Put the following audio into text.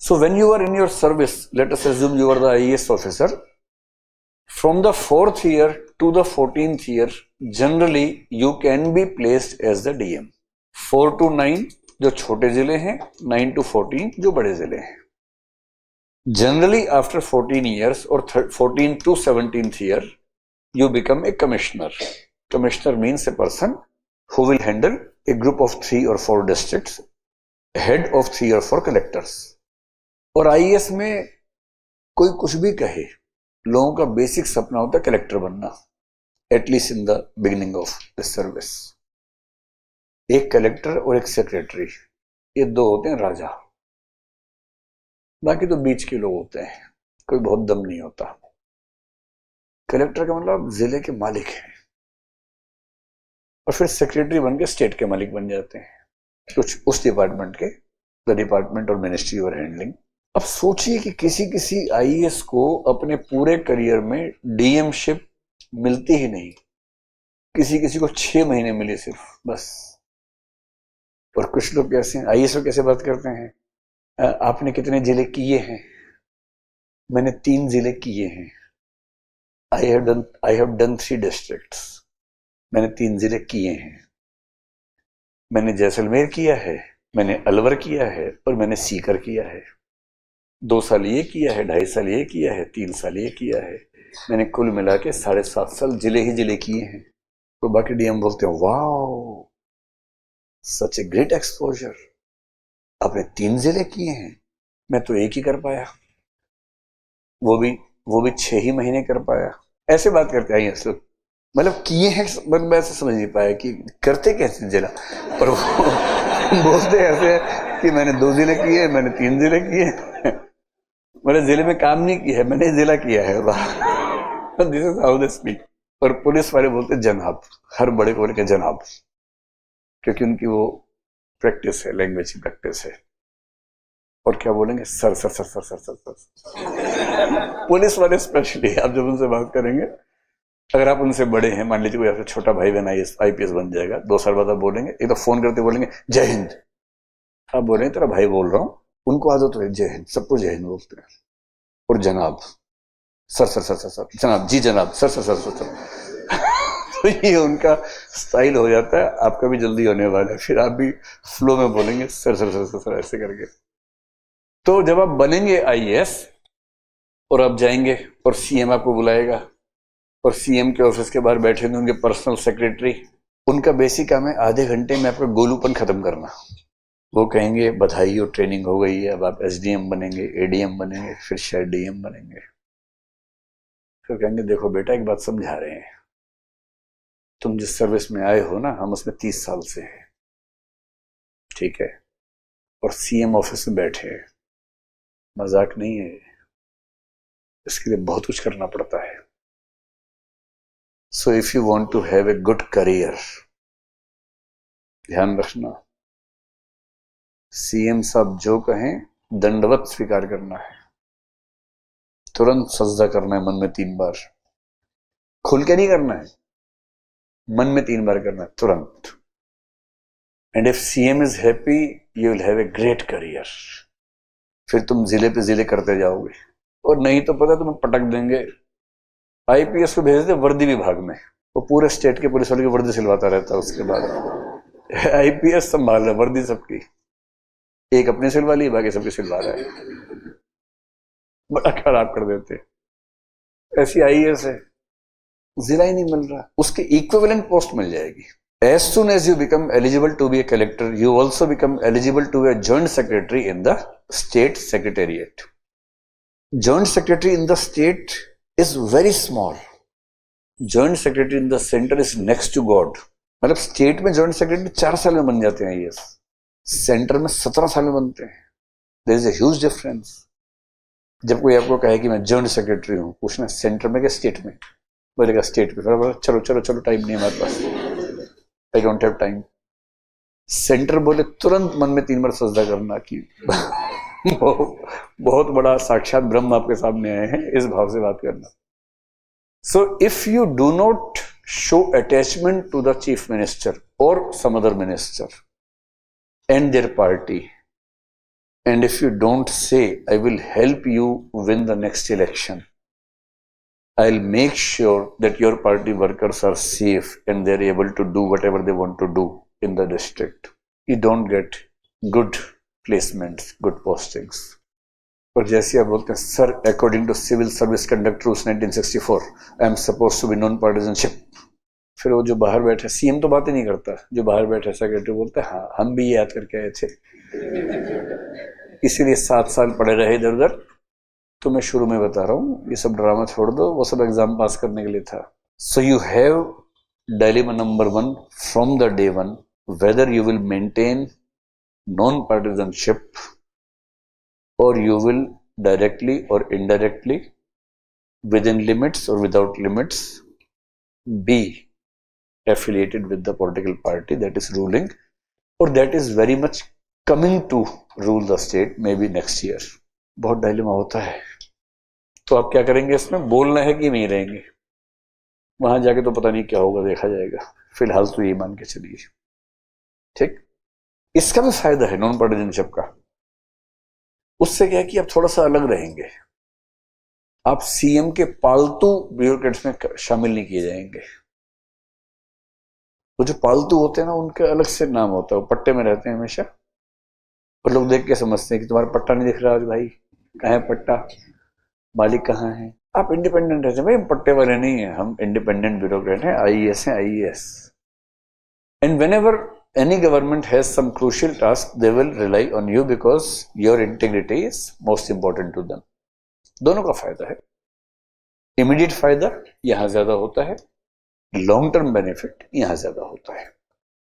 So when you are in your service, let us assume you are the IAS officer. From the 4th year to the 14th year, generally you can be placed as the DM. 4 to 9 जो छोटे जिले हैं, 9 to 14 जो बड़े जिले हैं. Generally after 14 years or 14 to 17th year, you become a commissioner. Commissioner means a person who will handle a group of 3 or 4 districts, head of 3 or 4 collectors. और IAS में कोई कुछ भी कहे, लोगों का बेसिक सपना होता है कलेक्टर बनना, at least in the beginning of the service. एक कलेक्टर और एक सेक्रेटरी, ये दो होते हैं राजा, बाकी तो बीच के लोग होते हैं, कोई बहुत दम नहीं होता. कलेक्टर का मतलब जिले के मालिक हैं, और फिर सेक्रेटरी बन के स्टेट के मालिक बन जाते हैं, कुछ उस डिपार्टमेंट के, द डिपार्टमेंट और मिनिस्ट्री और हैंडलिंग. अब सोचिए कि किसी किसी आईएएस को अपने पूरे करियर में डीएमशिप मिलती ही नहीं, किसी किसी को 6 महीने मिले सिर्फ, बस. और कुछ लोग कैसे हैं, आईएएस को कैसे बात करते हैं, आपने कितने जिले किए हैं, मैंने 3 जिले किए हैं. आई हैव डन 3 डिस्ट्रिक्ट्स, मैंने 3 जिले किए हैं. मैंने जैसलमेर किया है, मैंने अलवर किया है, और मैंने सीकर किया है. 2 साल ये किया है, 2.5 साल ये किया है, 3 साल ये किया है. मैंने कुल मिला के 7.5 साल जिले ही जिले किए हैं. तो बाकी डीएम बोलते हैं wow, such a great exposure, आपने 3 जिले किए हैं, मैं तो 1 ही कर पाया, वो भी 6 ही महीने कर पाया. ऐसे बात करते हैं लोग, मतलब किए हैं, मैं ऐसे समझ नहीं पाया कि करते कैसे जिला, पर वो बोलते ऐसे कि मैंने 2 जिले किए, मैंने 3 जिले किए, मैंने जिले में काम नहीं किया है, मैंने जिला किया है. This is how they speak. और पुलिस वाले बोलते जनाब, हर बड़े को बोले के जनाब, क्योंकि उनकी वो प्रैक्टिस है, लैंग्वेज की प्रैक्टिस है. और क्या बोलेंगे, sir sir sir sir sir sir sir. Police वाले स्पेशली आप जब उनसे बात करेंगे, अगर आप उनसे बड़े हैं, मान लीजिए कोई आपसे छोटा भाई बहन आईपीएस बन जाएगा, 2 साल बाद आप बोलेंगे, एक तो फोन करते बोलेंगे जय हिंद, आप बोलेंगे तेरा भाई बोल रहा हूं, उनको आदत है जय हिंद, सबको जय हिंद बोलते हैं. और जनाब, sir sir sir sir sir, जनाब जी जनाब, sir sir sir sir sir. तो ये उनका स्टाइल हो जाता है. आपका भी जल्दी होने वाला है, फिर आप भी फ्लो में बोलेंगे sir sir sir sir sir ऐसे करके. तो जब आप बनेंगे आईएएस और आप जाएंगे और सीएम आपको बुलाएगा, और सीएम के ऑफिस के बाहर बैठे होंगे पर्सनल सेक्रेटरी, उनका बेसिक काम है आधे घंटे में आपका गोलूपन खत्म करना. वो कहेंगे बधाई हो, ट्रेनिंग हो गई है, अब आप एसडीएम बनेंगे, एडीएम बनेंगे, फिर शायद डीएम बनेंगे. फिर कहेंगे देखो बेटा, एक बात समझा रहे हैं, तुम जिस सर्विस में आए हो ना, हम उसमें 30 साल से हैं, ठीक है, और सीएम ऑफिस में बैठे हैं, मजाक नहीं है, इसके लिए बहुत कुछ करना पड़ता है. So if you want to have a good career, ध्यान रखना, सीएम साहब जो कहें दंडवत स्वीकार करना है, तुरंत सजदा करना है मन में 3 बार, खुल के नहीं करना है, मन में 3 बार करना है तुरंत. And if CM is happy, you will have a great career. फिर तुम जिले पे जिले करते जाओगे, और नहीं तो पता तुम्हें पटक देंगे. आईपीएस को भेज दे वर्दी विभाग में, वो पूरे स्टेट के पुलिस वाले की वर्दी सिलवाता रहता है. उसके बाद आईपीएस संभाल रहा वर्दी सबकी, एक अपने सिलवा ली, बाकी सबकी सिलवा रहा है, बड़ा खराब कर देते. ऐसी आईएएस है, जिला ही नहीं मिल रहा, उसके इक्विवेलेंट पोस्ट मिल जाएगी. As soon as you become eligible to be a collector, you also become eligible to be a joint secretary in the state secretariat. Joint secretary in the state is very small. Joint secretary in the center is next to God. मतलब state में joint secretary 4 साल में बन जाते हैं IAS, centre में 17 साल में बनते हैं. There is a huge difference. जब कोई आपको कहे कि मैं जॉइंट सेक्रेटरी हूं, पूछना सेंटर में क्या स्टेट में, बोलेगा स्टेट में, फिर चलो चलो चलो टाइम नहीं है हमारे पास, I don't have time. Centre बोले तुरंत मन में 3 बार सजदा करना कि बहुत बड़ा साक्षात ब्रह्म आपके सामने आए हैं, इस भाव से बात करना. सो if you do not show attachment to the chief minister or some other minister and their party, And if you don't say, I will help you win the next election, I'll make sure that your party workers are safe and they're able to do whatever they want to do in the district, you don't get good placements, good postings. और जैसे आप बोलते हैं, sir according to civil service conduct rules 1964 I am suppose to be non partisanship, फिर वो जो बाहर बैठे, सीएम तो बात ही नहीं करता, जो बाहर बैठे सेक्रेटरी बोलते हैं हाँ हम भी याद करके आए थे, इसीलिए 7 साल पड़े रहे इधर उधर। तो मैं शुरू में बता रहा हूँ, ये सब ड्रामा छोड़ दो, वो सब एग्जाम पास करने के लिए था। So you have dilemma number 1 from the day 1, whether you will maintain non-partisanship or you will directly or indirectly, within limits or without limits, be affiliated with the political party that is ruling or that is very much coming to rule the state maybe next year। बहुत dilemma होता है। तो आप क्या करेंगे इसमें, बोलना है कि नहीं रहेंगे, वहां जाके तो पता नहीं क्या होगा, देखा जाएगा, फिलहाल तो ये मान के चलिए। ठीक, इसका भी फायदा है नॉन पार्टिजनशिप का। उससे क्या है कि आप थोड़ा सा अलग रहेंगे, आप सीएम के पालतू ब्यूरोक्रेट्स में शामिल नहीं किए जाएंगे। वो जो पालतू होते हैं ना, उनका अलग से नाम होता है, वो पट्टे में रहते हैं हमेशा, और लोग देख के समझते हैं कि तुम्हारा पट्टा नहीं दिख रहा आज भाई, कहाँ है पट्टा, मालिक कहाँ है। आप इंडिपेंडेंट रहते हैं भाई, हम पट्टे वाले नहीं है, हम इंडिपेंडेंट ब्यूरोक्रेट हैं, आईएएस हैं, IAS. And whenever any government has some crucial task, they will rely on you because your integrity is most important to them। दोनों का फायदा है, इमीडिएट फायदा यहां ज्यादा होता है, लॉन्ग टर्म बेनिफिट यहां ज्यादा होता है।